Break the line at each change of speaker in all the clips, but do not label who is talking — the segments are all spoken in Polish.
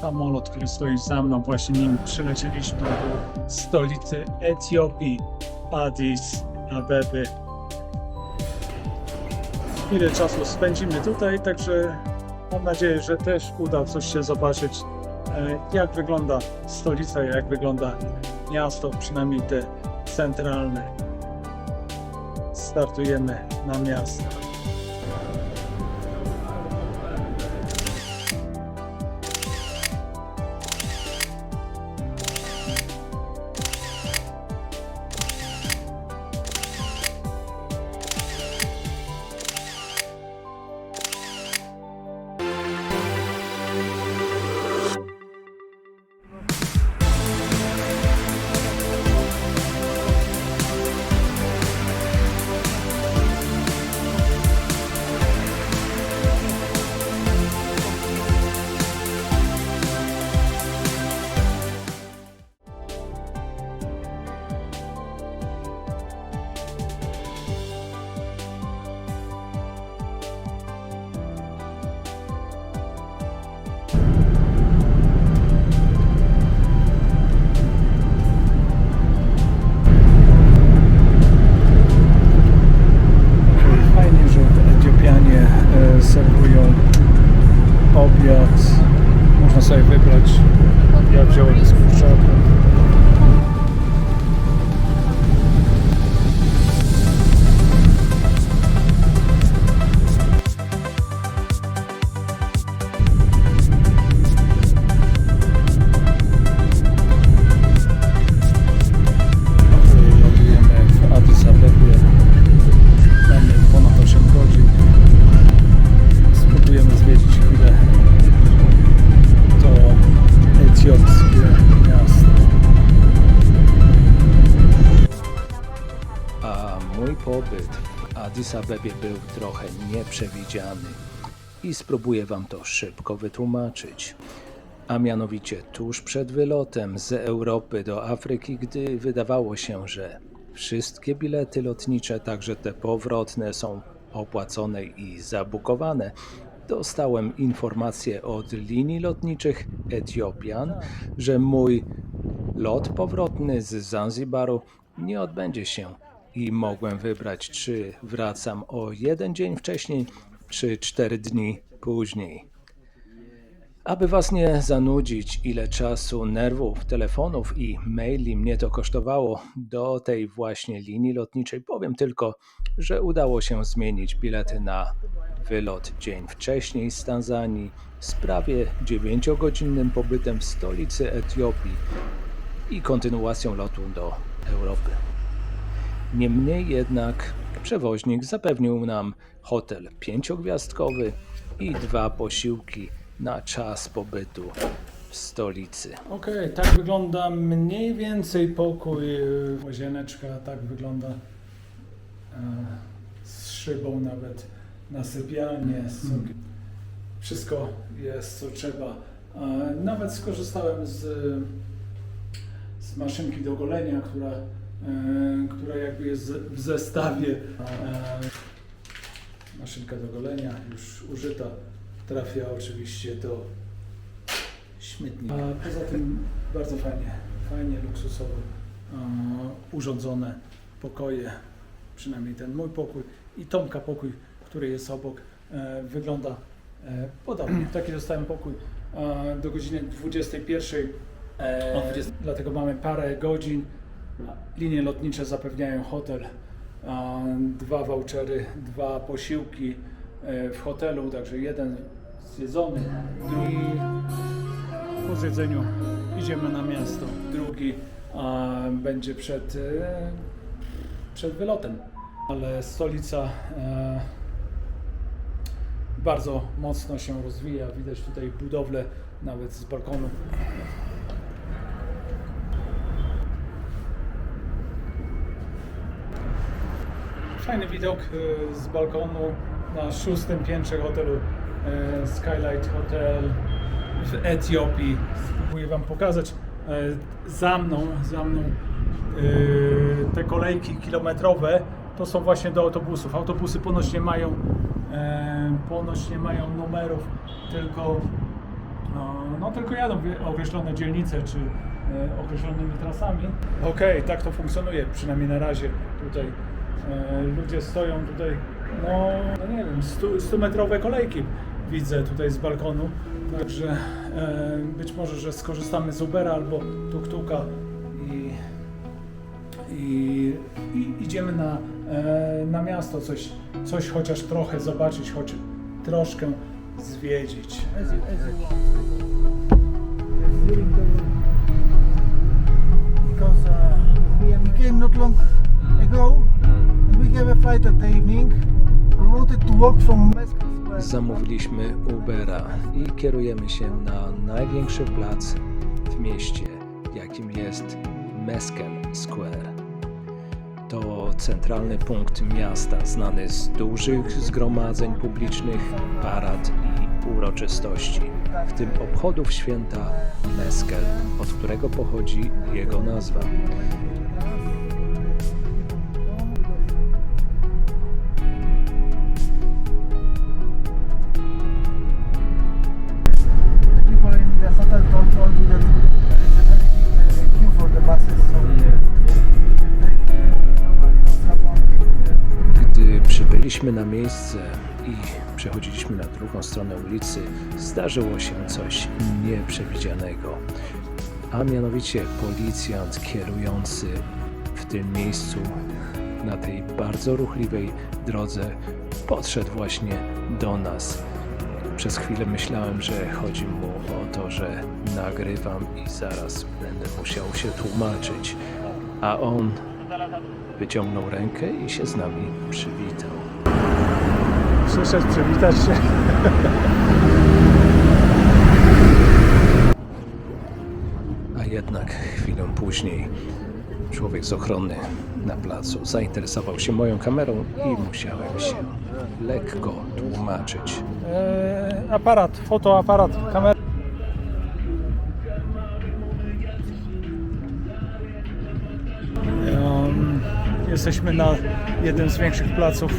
samolot, który stoi za mną, właśnie nim przylecieliśmy do stolicy Etiopii, Addis Abeby. Ile czasu spędzimy tutaj, także mam nadzieję, że też uda coś się zobaczyć, jak wygląda stolica, jak wygląda miasto, przynajmniej te centralne. Startujemy na miasto. Fajnie, że Etiopianie serwują obiad. Można sobie wybrać. Ja wziąłem z kurczakiem. Lądujemy w Addis Abebie. Mamy ponad 8 godzin. Spróbujemy zwiedzić chwilę to etiopskie miasto.
A mój pobyt w Addis Abebie był trochę nieprzewidziany i spróbuję wam to szybko wytłumaczyć. A mianowicie tuż przed wylotem z Europy do Afryki, gdy wydawało się, że wszystkie bilety lotnicze, także te powrotne, są opłacone i zabukowane, dostałem informację od linii lotniczych Ethiopian, że mój lot powrotny z Zanzibaru nie odbędzie się i mogłem wybrać, czy wracam o 1 dzień wcześniej, czy 4 dni później. Aby was nie zanudzić, ile czasu, nerwów, telefonów i maili mnie to kosztowało do tej właśnie linii lotniczej, powiem tylko, że udało się zmienić bilety na wylot dzień wcześniej z Tanzanii z prawie 9-godzinnym pobytem w stolicy Etiopii i kontynuacją lotu do Europy. Niemniej jednak przewoźnik zapewnił nam hotel 5-gwiazdkowy i 2 posiłki na czas pobytu w stolicy.
Okej, tak wygląda mniej więcej pokój, łazieneczka, tak wygląda z szybą nawet na sypialnię. Wszystko jest co trzeba. Nawet skorzystałem z maszynki do golenia, która jakby jest w zestawie. Maszynka do golenia już użyta, trafia oczywiście do śmietnika. A poza tym bardzo fajnie luksusowo urządzone pokoje, przynajmniej ten mój pokój i Tomka pokój, który jest obok, wygląda podobnie. Taki dostałem pokój do godziny 21. Dlatego mamy parę godzin. Linie lotnicze zapewniają hotel, 2 vouchery, 2 posiłki w hotelu, także jeden zjedzony, drugi po zjedzeniu idziemy na miasto, drugi będzie przed wylotem. Ale stolica bardzo mocno się rozwija, widać tutaj budowlę nawet z balkonu. Fajny widok z balkonu na 6. piętrze hotelu Skylight Hotel w Etiopii. Spróbuję wam pokazać. Za mną te kolejki kilometrowe to są właśnie do autobusów. Autobusy ponoć nie mają numerów, tylko No tylko jadą w określone dzielnice czy określonymi trasami. Okej, tak to funkcjonuje, przynajmniej na razie tutaj. Ludzie stoją tutaj, no nie wiem, 100-metrowe kolejki widzę tutaj z balkonu. Także być może, że skorzystamy z Ubera albo tuk-tuka i idziemy na miasto, coś chociaż trochę zobaczyć, choć troszkę zwiedzić.
Because we came not long ago and we have a flight at the evening. We wanted to walk from Mescal Square.
Zamówiliśmy Ubera i kierujemy się na największy plac w mieście, jakim jest Mescal Square. To centralny punkt miasta, znany z dużych zgromadzeń publicznych, parad i uroczystości, w tym obchodów święta Mescal, od którego pochodzi jego nazwa.
The people in the hotel told me that there is a very big queue for the buses, so nobody knows how long.
Gdy przybyliśmy na miejsce i przechodziliśmy na drugą stronę ulicy, zdarzyło się coś nieprzewidzianego. A mianowicie policjant kierujący w tym miejscu na tej bardzo ruchliwej drodze podszedł właśnie do nas. Przez chwilę myślałem, że chodzi mu o to, że nagrywam i zaraz będę musiał się tłumaczyć, a on wyciągnął rękę i się z nami przywitał.
Przyszedł przywitać się.
A jednak chwilę później człowiek z ochrony na placu zainteresował się moją kamerą i musiałem się lekko tłumaczyć.
Aparat, fotoaparat, kamera. Jesteśmy na jednym z większych placów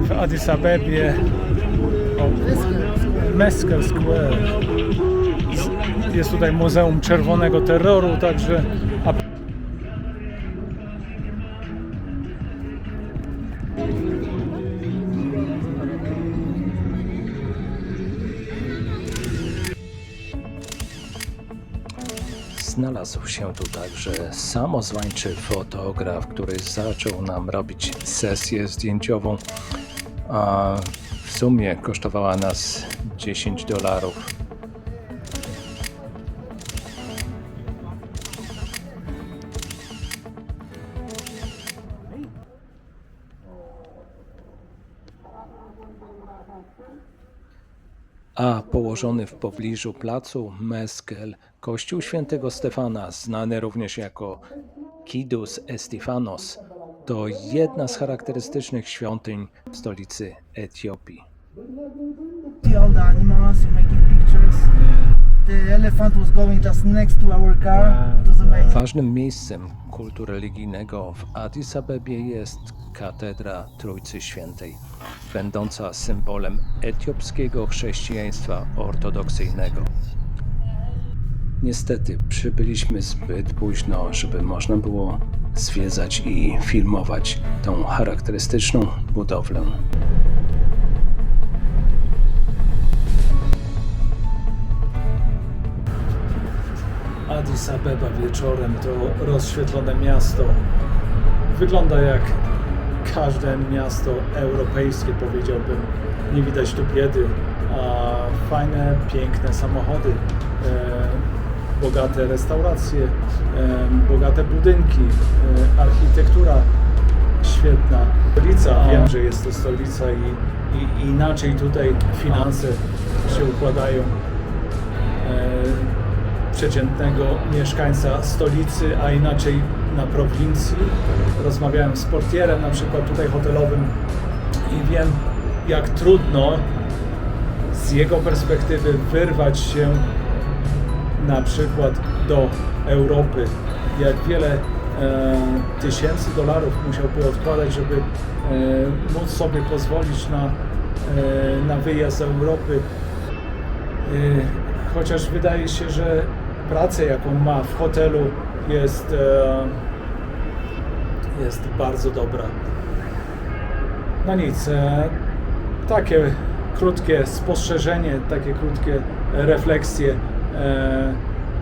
w Addis Abebie. Mescal Square. Jest tutaj Muzeum Czerwonego Terroru, także
Znalazł się tu także samozwańczy fotograf, który zaczął nam robić sesję zdjęciową, a w sumie kosztowała nas $10. A położony w pobliżu placu Mescal kościół świętego Stefana, znany również jako Kidus Estefanos, to jedna z charakterystycznych świątyń w stolicy Etiopii.
See all the animals and making pictures. The elephant was going just next to our car. It was amazing.
Ważnym miejscem kultu religijnego w Addis Abebie jest katedra Trójcy Świętej, będąca symbolem etiopskiego chrześcijaństwa ortodoksyjnego. Niestety przybyliśmy zbyt późno, żeby można było zwiedzać i filmować tą charakterystyczną budowlę.
Addis Abeba wieczorem to rozświetlone miasto. Wygląda jak każde miasto europejskie, powiedziałbym. Nie widać tu biedy, a fajne, piękne samochody, bogate restauracje, bogate budynki, architektura świetna. Stolica, wiem, że jest to stolica i inaczej tutaj finanse się układają przeciętnego mieszkańca stolicy, a inaczej na prowincji. Rozmawiałem z portierem, na przykład tutaj hotelowym, i wiem, jak trudno z jego perspektywy wyrwać się na przykład do Europy. Jak wiele tysięcy dolarów musiałby odkładać, żeby móc sobie pozwolić na wyjazd z Europy. Chociaż wydaje się, że praca, jaką ma w hotelu, jest bardzo dobra. No nic, takie krótkie spostrzeżenie, takie krótkie refleksje.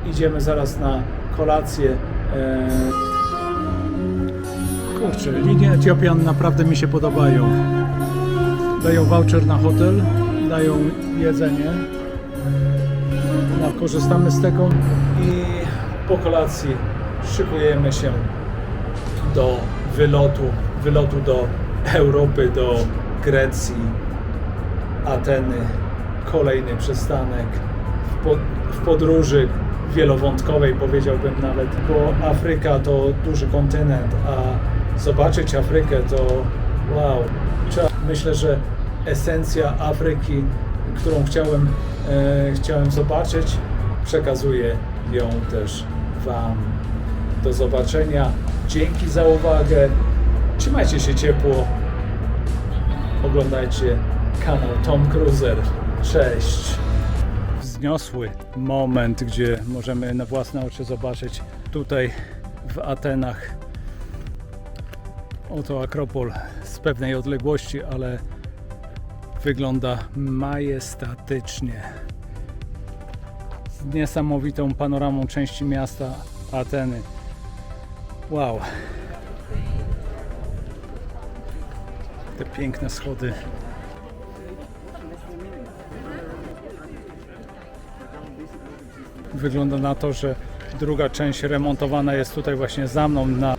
Idziemy zaraz na kolację. Kurczę, linie Ethiopian naprawdę mi się podobają. Dają voucher na hotel, dają jedzenie. No, korzystamy z tego i po kolacji szykujemy się do wylotu do Europy, do Grecji, Ateny, kolejny przystanek w podróży wielowątkowej, powiedziałbym nawet, bo Afryka to duży kontynent, a zobaczyć Afrykę to wow. Myślę, że esencja Afryki, którą chciałem zobaczyć, przekazuję ją też Wam. Do zobaczenia. Dzięki za uwagę. Trzymajcie się ciepło. Oglądajcie kanał Tom Cruiser. Cześć. Wzniosły moment, gdzie możemy na własne oczy zobaczyć tutaj w Atenach. Oto Akropol z pewnej odległości, ale wygląda majestatycznie. Z niesamowitą panoramą części miasta Ateny. Wow. Te piękne schody. Wygląda na to, że druga część remontowana jest tutaj właśnie za mną na